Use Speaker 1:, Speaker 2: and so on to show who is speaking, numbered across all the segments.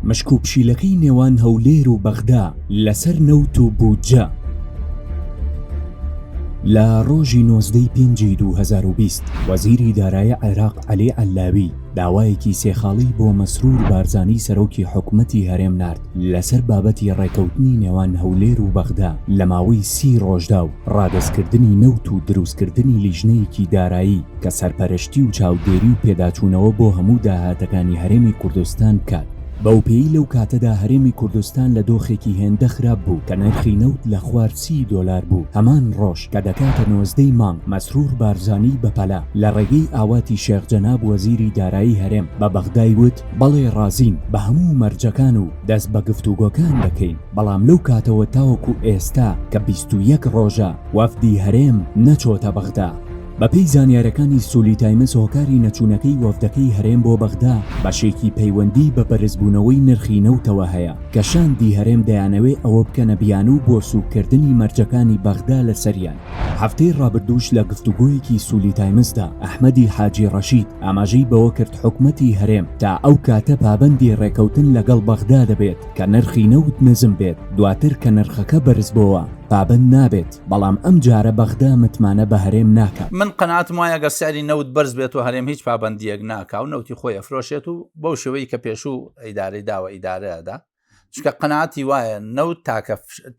Speaker 1: مشکوپشیلەکەی نێوان هەولێر و بەغدا لەسەر نەوت و بوجە. لە ڕۆژی 19 پێنجی 2020 وەزیری دارایی عێراق عەلی عەلاوی داوایەکی سێخاڵی بۆ مەسرور بارزانی سەرۆکی حکومەتی هەرێم نارد لەسەر بابەتی ڕێکەوتنی نێوان هەولێر و بەغدا لە ماوەی 30 ڕۆژدا و ڕادەستکردنی نەوت و دروستکردنی لیژنەیەکی دارایی کە سەرپەرشتی و چاودێری و پێداچوونەوە بۆ هەموو داهاتەکانی هەرێمی کوردستان بکات. بەوپێی لەو کاتەدا هەرێمی کوردستان لە دۆخێکی هێندە خراپ بوو کە نرخی نەوت لە خوار $30 بوو. هەمان ڕۆژ کە دەکاتە 19 مانگ مەسرور بارزانی بەپەلا لە ڕێگەی ئاواتی شێخ جەناب وەزیری دارایی هەرێم بە بەغدای وت بەڵێ ڕازین بە هەموو مەرجەکان و دەست بە گفتوگۆکان دەکەین، بەڵام لەو کاتەوە تاوەکو ئێستا کە 21 ڕۆژە وەفدی هەرێم نەچۆتە بەغدا. بەپێی زانیارەکانی سولی تایمز هۆکاری نەچوونەکەی وەفدەکەی هەرێم بۆ بەغدا بەشێکی پەیوەندی بە بەرزبوونەوەی نرخی نەوتەوە هەیە کە شاندی هەرێم دەیانەوێ ئەوە بکەنە بیان و بۆ سوکردنی مەرجەکانی بەغدا لە سەریان. هەفتەی ڕابردووش لە گفتوگۆیەکی سولی تایمزدا ئەحمەدی حاجی ڕەشید ئاماژەی بەوە کرد حکومەتی هەرێم تا ئەو کاتە پابەندی ڕێکەوتن لەگەڵ بەغدا دەبێت کە نرخی نەوت نزم بێت، دواتر کە نرخەکە بەرز بۆوە پابند نابێت، بەڵام ئەم جارە بەغدا متمانە بە هەرێم ناکات.
Speaker 2: من قەناعتم وایە ئەگەر سەری نەوت بەرز بێت و هەرێم هیچ پابەندیەک ناکا و نەوتی خۆی ئەفرۆشێت و بەو شێوەی کە پێشوو ئیدارەی داوە ئیدارەدا چکە قەناعتی وایە نەوت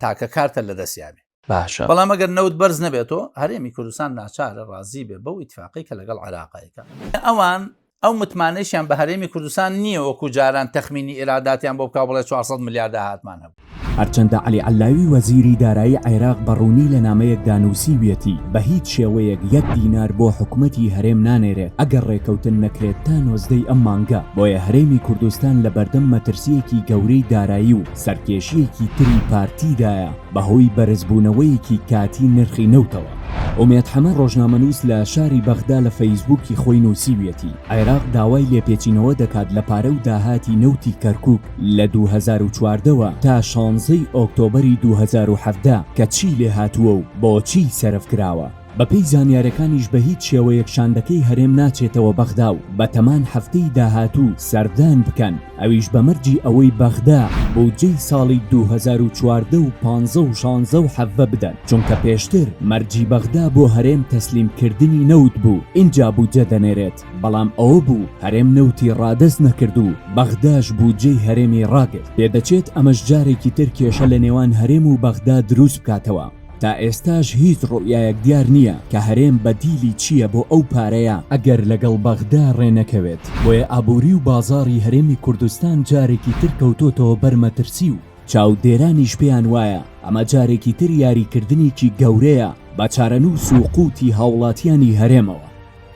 Speaker 2: تاکە کارتە لە دەستیابێ
Speaker 1: باشە،
Speaker 2: بەڵام ئەگەر نەوت بەرز نەبێتەوە هەرێمی کوردستان ناچارە ڕازی بێ بەو ئیتفاقی کە لەگەڵ عێراقەکە. ئەوان ئەو متمانەیشیان بە هەرێمی کوردستان نییە وەکو جاران تەخمینی ئێراداتیان بۆ بکا بڵێ 400 میلیارد هاتمان هەبوو.
Speaker 1: هەرچەندە عەلی عەلاوی وەزیری دارایی عێراق بەڕوونی لە نامەیەکدا نووسیویەتی بە هیچ شێوەیەک 1 دینار بۆ حکومەتی هەرێم نانێرێت ئەگەر ڕێکەوتن نەکرێت تا 19 ئەم مانگە، بۆیە هەرێمی کوردستان لە بەردەم مەترسیەکی گەورەی دارایی و سەرکێشیەکی تری پارتیدایە بەهۆی بەرزبوونەوەیەکی کاتی نرخی نەوتەوە. ئومێد حەمە ڕۆژنامەنووس لە شاری بەغدا لە فەیسبووکی خۆی نووسیویەتی عێراق داوای لێپێچینەوە دەکات لە پارە و داهاتی نەوتی کەرکووک لە 2014ەوە تا 16 ئۆکتۆبەری 2017 کە چی لێ هاتووە و بۆچی سەرف کراوە. بەپێی زانیارەکانیش بە هیچ شێوەیەک شاندەکەی هەرێم ناچێتەوە بەغدا و بە تەمان هەفتەی داهاتوو سەردان بکەن، ئەویش بەمەرجی ئەوەی بەغدا بودجەی ساڵی 2014 و 15 و 16 و 17 بدەن، چونکە پێشتر مەرجی بەغدا بۆ هەرێم تەسلیمکردنی نەوت بوو، اینجا بودجە دەنێرێت، بەڵام ئەوە بوو هەرێم نەوتی ڕادەست نەکرد و بەغداش بودجەی هەرێمی ڕاگرت. پێدەچێت ئەمەش جارێکی تر کێشە لە نێوان هەرێم و بەغدا دروست بکاتەوە. تا ئێستاش هیچ ڕوئیەک دیار نییە کە هەرێم بەدیلی چییە بۆ ئەو پارەیە ئەگەر لەگەڵ بەغدا ڕێنەکەوێت. بۆیە ئابووری و بازاڕی هەرێمی کوردستان جارێکی تر کەوتۆتەوە بەرمەترسی و چاودێرانیش پێیان وایە ئەمە جارێکی تر یاریکردنێکی گەورەیە بە چارەنووس و قوتی هاوڵاتیانی هەرێمەوە.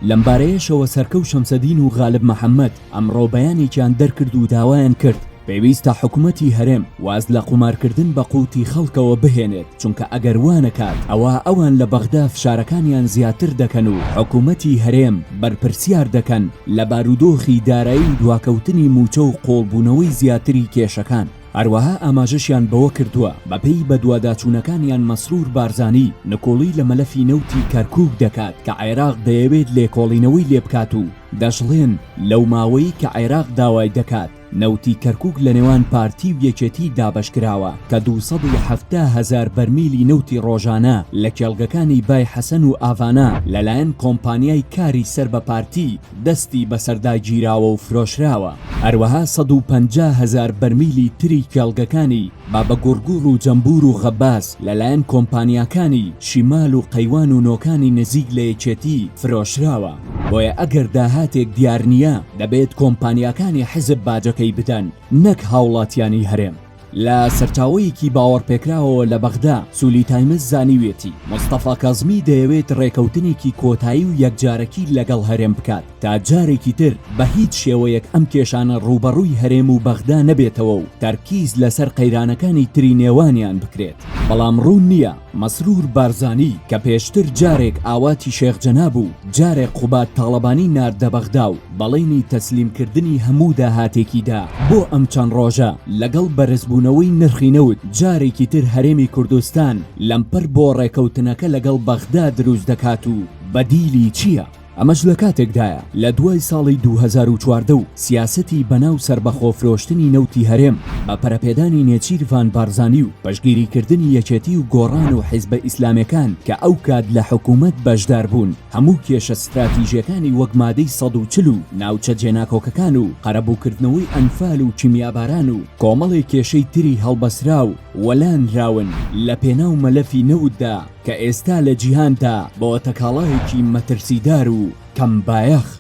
Speaker 1: لەمبارەیەشەوە سەرکەوت شەمسەدین و غالب مەحەممەد ئەمڕۆ بەیانێکیان دەرکرد و داوایان کرد پێویستە حکومەتی هەرێم واز لە قومارکردن بە قوتی خەڵکەوە بهێنێت، چونکە ئەگەر وانەکات ئەوە ئەوان لە بەغدا فشارەکانیان زیاتر دەکەن و حکومەتی هەرێم بەرپرسیار دەکەن لە بارودۆخی دارایی دواکەوتنی موچە و قۆڵبوونەوەی زیاتری کێشەکان. هەروەها ئاماژەشیان بەوە کردووە بەپێی بە دوواداچوونەکانیان مەسرور بارزانی نکۆڵی لە مەلەفی نەوتی کەرکووک دەکات کە عێراق دەیەوێت لێکۆڵینەوەی لێ بکات و دەشڵێن لەو ماوەی کە عێراق داوای دەکات نەوتی کەرکووک لە نێوان پارتی و یەکێتی دابەشکراوە کە 270,000 بەرمیلی نەوتی ڕۆژانە لە کێڵگەکانی بای حەسەن و ئاڤانە لەلایەن کۆمپانیای کاری سەر بە پارتی دەستی بەسەرداگیراوە و فرۆشراوە. هەروەها 150,000 بەرمیلی تری کێڵگەکانی بابە گورگوڕ و جەمبور و غەباس لەلایەن کۆمپانیاکانی شیمال و قەیوان و نۆکانی نزیک لە یەکێتی فرۆشراوە. بۆیە ئەگەر داهاتێک دیار نییە دەبێت کۆمپانیاکانی حزب باجەکەی بدەن نەک هاوڵاتیانی هەرێم. لە سەرچاوەیەکی باوەڕپێکراوەوە لە بەغدا سولی تایمز زانیوێتی مستەفا کازمی دەیەوێت ڕێکەوتنێکی کۆتایی و یەکجارەکی لەگەڵ هەرێم بکات تا جارێکی تر بە هیچ شێوەیەک ئەم کێشانە ڕوبەڕووی هەرێم و بەغدا نەبێتەوە و تەرکیز لەسەر قەیرانەکانی تری نێوانیان بکرێت. بەڵام ڕوون نییە مەسرور بارزانی کە پێشتر جارێک ئاواتی شێخ جەناب و جارێک قوبات تاڵەبانی ناردە بەغدا و بەڵێنی تەسلیمکردنی هەموو داهاتێکیدا بۆ ئەم چەند ڕۆژە لەگەڵ بەرزبوونەوەی نرخی نەوت جارێکی تر هەرێمی کوردستان لەمپەر بۆ ڕێکەوتنەکە لەگەڵ بەغدا دروست دەکات و بەدیلی چییە؟ ئەمەش لە کاتێکدایە لە دوای ساڵی 2014 و سیاسەتی بەناو سربەخۆفرۆشتنی نەوتی هەرێم بە پەرەپێدانی نێچیروان بارزانی و پەشگیریکردنی یەکێتی و گۆڕان و حیزبە ئیسلامیەکان کە ئەو کات لە حکوومەت بەشدار بوون هەموو کێشە استراتیژیەکانی وەک مادەی 140 و ناوچە جێناکۆکەکان و قەرەبووکردنەوەی ئەنفال و کیمیاباران و کۆمەڵی کێشەی تری هەڵبەسرا و وەلانراون لە پێناو مەلەفی نەوتدا کە ئێستا لە جیهاندا بۆ تەکاڵایەکی مەترسیدار و کەمبایەخ